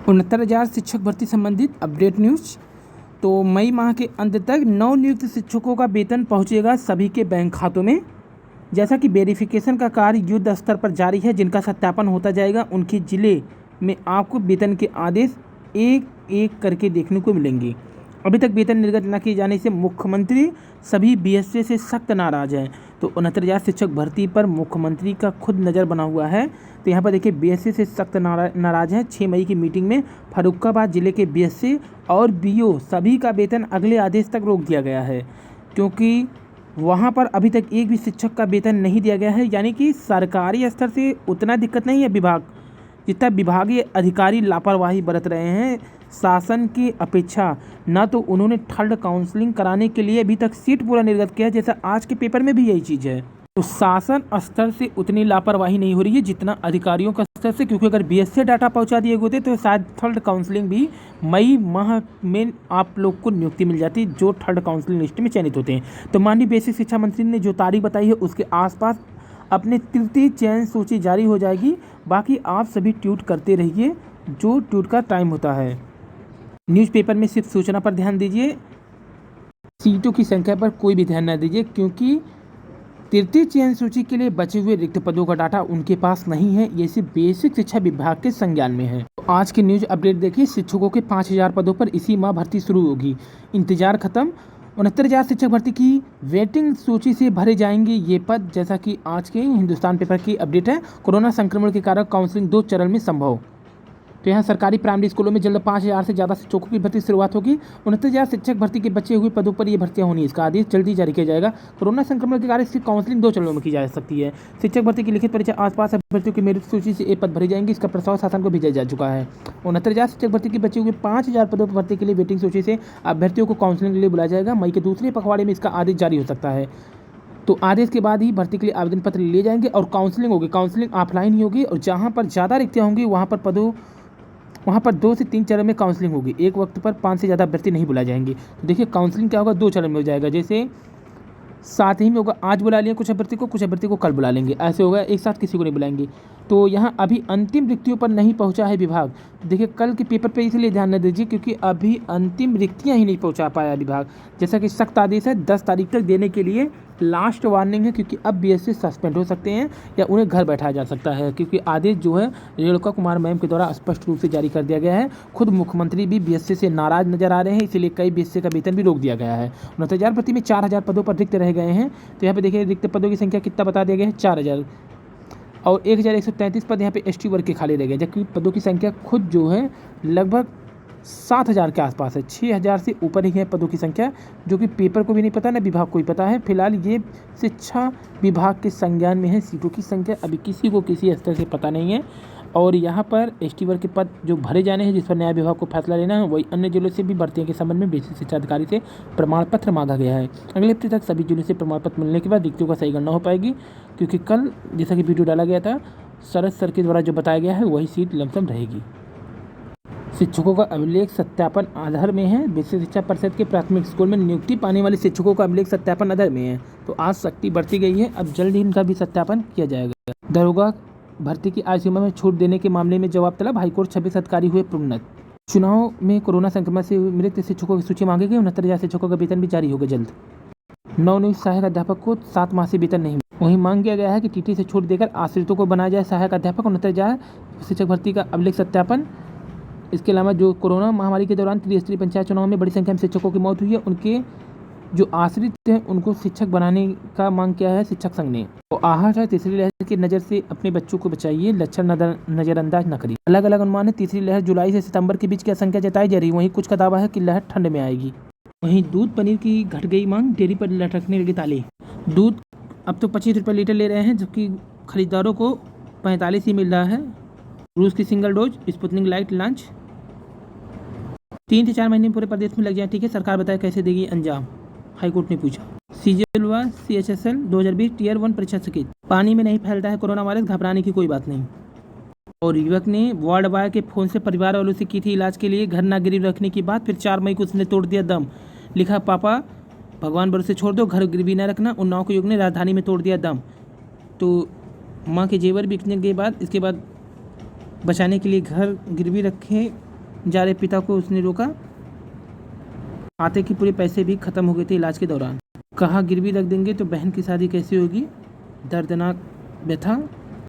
69,000 शिक्षक भर्ती संबंधित अपडेट न्यूज। तो मई माह के अंत तक नवनियुक्त शिक्षकों का वेतन पहुंचेगा सभी के बैंक खातों में। जैसा कि वेरिफिकेशन का कार्य युद्ध स्तर पर जारी है, जिनका सत्यापन होता जाएगा उनके जिले में आपको वेतन के आदेश एक एक करके देखने को मिलेंगे। अभी तक वेतन निर्गत न किए जाने से मुख्यमंत्री सभी बीएसए से सख्त नाराज हैं। तो 69,000 शिक्षक भर्ती पर मुख्यमंत्री का खुद नज़र बना हुआ है। तो यहाँ पर देखिए बीएसए से सख्त नाराज हैं। 6 मई की मीटिंग में फर्रुखाबाद जिले के बीएसए और बीओ सभी का वेतन अगले आदेश तक रोक दिया गया है, क्योंकि वहाँ पर अभी तक एक भी शिक्षक का वेतन नहीं दिया गया है। यानी कि सरकारी स्तर से उतना दिक्कत नहीं है विभाग, जितना विभागीय अधिकारी लापरवाही बरत रहे हैं शासन की अपेक्षा। न तो उन्होंने थर्ड काउंसलिंग कराने के लिए अभी तक सीट पूरा निर्गत किया, जैसा आज के पेपर में भी यही चीज़ है। तो शासन स्तर से उतनी लापरवाही नहीं हो रही है जितना अधिकारियों का स्तर से, क्योंकि अगर बीएसए डाटा पहुंचा दिए होते तो शायद थर्ड काउंसलिंग भी मई माह में आप लोग को नियुक्ति मिल जाती, जो थर्ड काउंसलिंग लिस्ट में चयनित होते हैं। तो माननीय बेसिक शिक्षा मंत्री ने जो तारीख बताई है उसके आसपास अपने तृतीय चयन सूची जारी हो जाएगी। बाकी आप सभी ट्वीट करते रहिए जो ट्वीट का टाइम होता है। न्यूज़पेपर में सिर्फ सूचना पर ध्यान दीजिए, सीटों की संख्या पर कोई भी ध्यान न दीजिए, क्योंकि तृतीय चयन सूची के लिए बचे हुए रिक्त पदों का डाटा उनके पास नहीं है। ये सिर्फ बेसिक शिक्षा विभाग के संज्ञान में है। तो आज के न्यूज अपडेट देखिए, शिक्षकों के 5,000 पदों पर इसी माह भर्ती शुरू होगी, इंतजार खत्म। 69,000 शिक्षक भर्ती की वेटिंग सूची से भरे जाएंगे ये पद। जैसा कि आज के हिंदुस्तान पेपर की अपडेट है, कोरोना संक्रमण के कारण काउंसलिंग 2 चरण में संभव। तो यहाँ सरकारी प्राइमरी स्कूलों में जल्द 5,000 से ज़्यादा शिक्षकों की भर्ती शुरुआत होगी। 69,000 शिक्षक भर्ती के बचे हुए पदों पर ये भर्तियाँ होनी, इसका आदेश जल्दी जारी किया जाएगा। कोरोना संक्रमण के कारण इसकी काउंसलिंग 2 चरणों में की जा सकती है। शिक्षक भर्ती की लिखित परीक्षा आसपास अभ्यर्थियों की मेरिट सूची से ये पद भरे जाएंगे, इसका प्रस्ताव शासन को भेजा जा चुका है। 69,000 शिक्षक भर्ती के बचे हुए 5,000 पदों पर भर्ती के लिए वेटिंग सूची से अभ्यर्थियों को काउंसलिंग के लिए बुलाया जाएगा। मई के दूसरे पखवाड़े में इसका आदेश जारी हो सकता है। तो आदेश के बाद ही भर्ती के लिए आवेदन पत्र लिए जाएंगे और काउंसलिंग होगी। काउंसलिंग ऑफलाइन ही होगी और जहाँ पर ज़्यादा रिक्तियाँ होंगी वहाँ पर 2 से 3 चरण में काउंसलिंग होगी। एक वक्त पर 5 से ज़्यादा अभ्यर्थी नहीं बुलाए जाएंगे। तो देखिए काउंसलिंग क्या होगा, 2 चरण में हो जाएगा। जैसे साथ ही में होगा, आज बुला लिया कुछ अभ्यर्थी को कल बुला लेंगे, ऐसे होगा, एक साथ किसी को नहीं बुलाएंगे। तो यहाँ अभी अंतिम रिक्तियों पर नहीं पहुँचा है विभाग। तो देखिए कल के पेपर पर इसलिए ध्यान न दीजिए क्योंकि अभी अंतिम रिक्तियाँ ही नहीं पहुँचा पाया विभाग। जैसा कि सख्त आदेश है 10 तारीख तक देने के लिए, लास्ट वार्निंग है, क्योंकि अब बीएसए सस्पेंड हो सकते हैं या उन्हें घर बैठाया जा सकता है, क्योंकि आदेश जो है रेणुका कुमार मैम के द्वारा स्पष्ट रूप से जारी कर दिया गया है। खुद मुख्यमंत्री भी बीएसए से नाराज नजर आ रहे हैं, इसलिए कई बीएसए का वेतन भी रोक दिया गया है। 69,000 भर्ती में 4,000 पदों पर रिक्त रह गए हैं। तो यहाँ पे देखिए रिक्त पदों की संख्या कितना बता दिया गया है, 4,000 और 1,133 पद यहाँ पे एसटी वर्ग के खाली रह गए, जबकि पदों की संख्या खुद जो है लगभग 7,000 के आसपास है। 6,000 से ऊपर ही है पदों की संख्या, जो कि पेपर को भी नहीं पता ना विभाग को ही पता है। फिलहाल ये शिक्षा विभाग के संज्ञान में है। सीटों की संख्या अभी किसी को किसी स्तर से पता नहीं है। और यहाँ पर एसटी वर्ग के पद जो भरे जाने हैं, जिस पर न्याय विभाग को फैसला लेना है, वही अन्य जिलों से भी भर्तियों के संबंध में बेसिक शिक्षा अधिकारी से प्रमाण पत्र मांगा गया है। अगले हफ्ते तक सभी जिलों से प्रमाण पत्र मिलने के बाद रिक्तियों का सही गणना हो पाएगी, क्योंकि कल जैसा कि वीडियो डाला गया था, शरद सर के द्वारा जो बताया गया है वही सीट लमसम रहेगी। शिक्षकों का अभिलेख सत्यापन आधार में है। बेसिक शिक्षा परिषद के प्राथमिक स्कूल में नियुक्ति पाने वाले शिक्षकों का अभिलेख सत्यापन आधार में है। तो आज सख्ती बढ़ती गई है, अब जल्द ही इनका भी सत्यापन किया जाएगा। दरोगा भर्ती की आयु सीमा में छूट देने के मामले में जवाब तलब, हाईकोर्ट 26 अधिकारी हुए प्रोन्नत। चुनाव में कोरोना संक्रमण से मृत शिक्षकों की सूची मांगी गई। 69,000 शिक्षकों का वेतन भी जारी होगा जल्द। नवनियुक्त सहायक अध्यापक को 7 माह से वेतन नहीं। वहीं मांग किया गया है कि टीटी से छूट देकर आश्रितों को बनाया जाए सहायक अध्यापक। 69,000 शिक्षक भर्ती का अभिलेख सत्यापन। इसके अलावा जो कोरोना महामारी के दौरान त्रिस्तरीय पंचायत चुनाव में बड़ी संख्या में शिक्षकों की मौत हुई है, उनके जो आश्रित हैं उनको शिक्षक बनाने का मांग किया है शिक्षक संघ ने। तो आहट है, तीसरी लहर की नज़र से अपने बच्चों को बचाइए, लक्षण नज़रअंदाज न करिए। अलग अलग अनुमान है, तीसरी लहर जुलाई से सितंबर के बीच की आशंका जताई जा रही है। वहीं कुछ का दावा है कि लहर ठंड में आएगी। वहीं दूध पनीर की घट गई मांग, डेयरी पर लटकने लगे ताले। दूध अब तो 25 रुपये लीटर ले रहे हैं, जबकि खरीदारों को 45 ही मिल रहा है। रूस की single dose Sputnik light launch. 3 से 4 महीने पूरे प्रदेश में लग जाए, ठीक है, सरकार बताए कैसे देगी अंजाम, हाईकोर्ट ने पूछा। सीजीएल व सीएचएसएल 2020 टियर 1 परीक्षा स्थगित। पानी में नहीं फैलता है कोरोना वायरस, घबराने की कोई बात नहीं। और युवक ने वार्ड बॉय के फोन से परिवार वालों से की थी इलाज के लिए घर ना गिरवी रखने की बात, फिर 4 मई को उसने तोड़ दिया दम। लिखा, पापा भगवान भरोसे छोड़ दो, घर गिरवी न रखना। उन्नाव के युवक ने राजधानी में तोड़ दिया दम। तो माँ के जेवर बिकने के बाद इसके बाद बचाने के लिए घर गिरवी रखे जा रहे पिता को उसने रोका। खाते के पूरे पैसे भी खत्म हो गए थे इलाज के दौरान। कहा गिरवी रख देंगे तो बहन की शादी कैसे होगी, दर्दनाक व्यथा।